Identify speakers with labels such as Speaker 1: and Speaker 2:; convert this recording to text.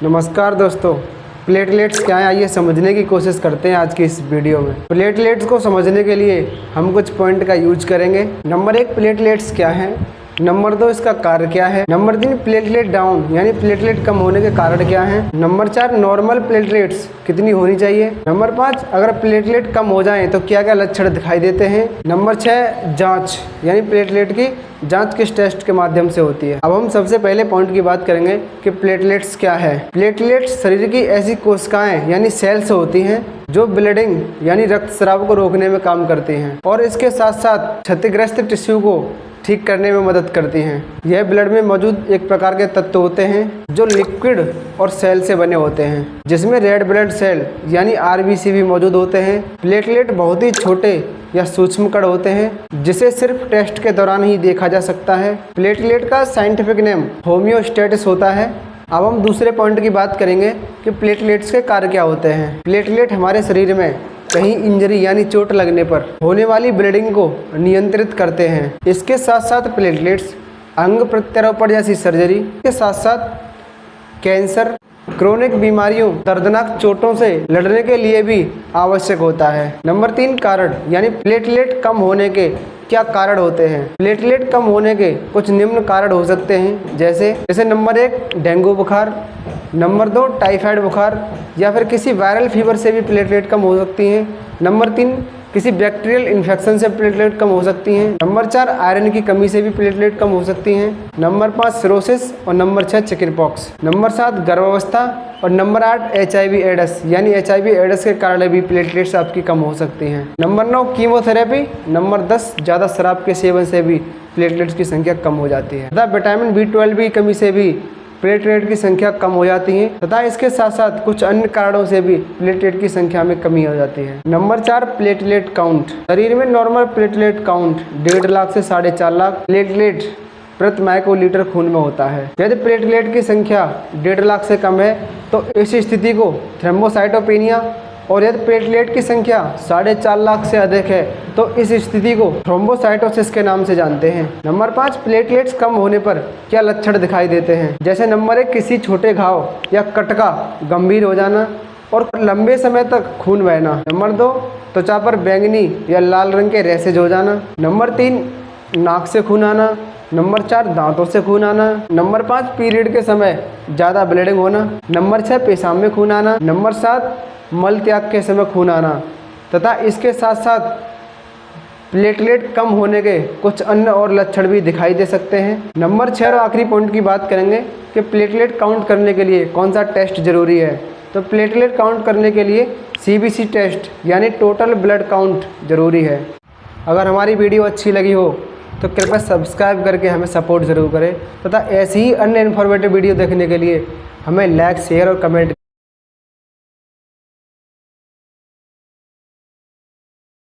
Speaker 1: नमस्कार दोस्तों, प्लेटलेट्स क्या है आइए समझने की कोशिश करते हैं आज की इस वीडियो में। प्लेटलेट्स को समझने के लिए हम कुछ पॉइंट का यूज करेंगे। नंबर 1, प्लेटलेट्स क्या है। नंबर 2, इसका कार्य क्या है। नंबर 3, प्लेटलेट डाउन यानी प्लेटलेट कम होने के कारण क्या है। नंबर 4, नॉर्मल प्लेटलेट्स कितनी होनी चाहिए। नंबर 5, अगर प्लेटलेट कम हो जाएं तो क्या क्या लक्षण दिखाई देते हैं। नंबर 6, जांच यानी प्लेटलेट की जांच किस टेस्ट के माध्यम से होती है। अब हम सबसे पहले पॉइंट की बात करेंगे कि प्लेटलेट्स क्या है। प्लेटलेट्स शरीर की ऐसी कोशिकाएं यानी सेल्स होती हैं जो ब्लीडिंग यानी रक्तस्राव को रोकने में काम करती हैं और इसके साथ साथ क्षतिग्रस्त टिश्यू को ठीक करने में मदद करती हैं। यह ब्लड में मौजूद एक प्रकार के तत्व होते हैं जो लिक्विड और सेल से बने होते हैं, जिसमें रेड ब्लड सेल यानी आरबीसी भी मौजूद होते हैं। प्लेटलेट बहुत ही छोटे या सूक्ष्म कण होते हैं जिसे सिर्फ टेस्ट के दौरान ही देखा जा सकता है। प्लेटलेट का साइंटिफिक नेम होम्योस्टेसिस होता है। अब हम दूसरे पॉइंट की बात करेंगे कि प्लेटलेट्स के कार्य क्या होते हैं। प्लेटलेट हमारे शरीर में कहीं इंजरी यानी चोट लगने पर होने वाली ब्लीडिंग को नियंत्रित करते हैं। इसके साथ साथ प्लेटलेट्स अंग प्रत्यारोपण जैसी सर्जरी के साथ साथ कैंसर, क्रोनिक बीमारियों, दर्दनाक चोटों से लड़ने के लिए भी आवश्यक होता है। नंबर 3, कारण यानी प्लेटलेट कम होने के क्या कारण होते हैं। प्लेटलेट कम होने के कुछ निम्न कारण हो सकते हैं, जैसे नंबर 1, डेंगू बुखार। नंबर 2, टाइफाइड बुखार या फिर किसी वायरल फीवर से भी प्लेटलेट कम हो सकती हैं। नंबर 3, किसी बैक्टीरियल इन्फेक्शन से प्लेटलेट कम हो सकती हैं। नंबर 4, आयरन की कमी से भी प्लेटलेट कम हो सकती हैं। नंबर 5, सिरोसिस और नंबर 6, चिकन पॉक्स। नंबर 7, गर्भावस्था और नंबर 8, HIV एड्स यानी HIV एड्स के कारण भी प्लेटलेट्स आपकी कम हो सकती हैं। Number 9, chemotherapy. नंबर 10, ज़्यादा शराब के सेवन से भी प्लेटलेट्स की संख्या कम हो जाती है तथा विटामिन B12 की कमी से भी प्लेटलेट की संख्या कम हो जाती है तथा इसके साथ साथ कुछ अन्य कारणों से भी प्लेटलेट की संख्या में कमी हो जाती है। Number 4, platelet count. शरीर में नॉर्मल प्लेटलेट काउंट 1.5 लाख से 4.5 लाख प्लेटलेट प्रति माइक्रोलीटर खून में होता है। यदि प्लेटलेट की संख्या 1.5 लाख से कम है तो इस स्थिति को थ्रोम्बोसाइटोपेनिया, और यदि प्लेटलेट की संख्या 4.5 लाख से अधिक है तो इस स्थिति को थ्रोम्बोसाइटोसिस के नाम से जानते हैं। नंबर 5, प्लेटलेट्स कम होने पर क्या लक्षण दिखाई देते हैं। जैसे नंबर 1, किसी छोटे घाव या कट का गंभीर हो जाना और लंबे समय तक खून बहना। नंबर 2, त्वचा पर बैंगनी या लाल रंग के रैशेज हो जाना। नंबर 3, नाक से खून आना। नंबर 4, दांतों से खून आना। नंबर 5, पीरियड के समय ज़्यादा ब्लीडिंग होना। नंबर 6, पेशाब में खून आना। नंबर 7, मल त्याग के समय खून आना तथा इसके साथ साथ प्लेटलेट कम होने के कुछ अन्य और लक्षण भी दिखाई दे सकते हैं। नंबर 6 और आखिरी पॉइंट की बात करेंगे कि प्लेटलेट काउंट करने के लिए कौन सा टेस्ट जरूरी है। तो प्लेटलेट काउंट करने के लिए CBC टेस्ट यानी टोटल ब्लड काउंट जरूरी है। अगर हमारी वीडियो अच्छी लगी हो तो कृपया सब्सक्राइब करके हमें सपोर्ट ज़रूर करें तथा ऐसी ही अन्य इन्फॉर्मेटिव वीडियो देखने के लिए हमें लाइक, शेयर और कमेंट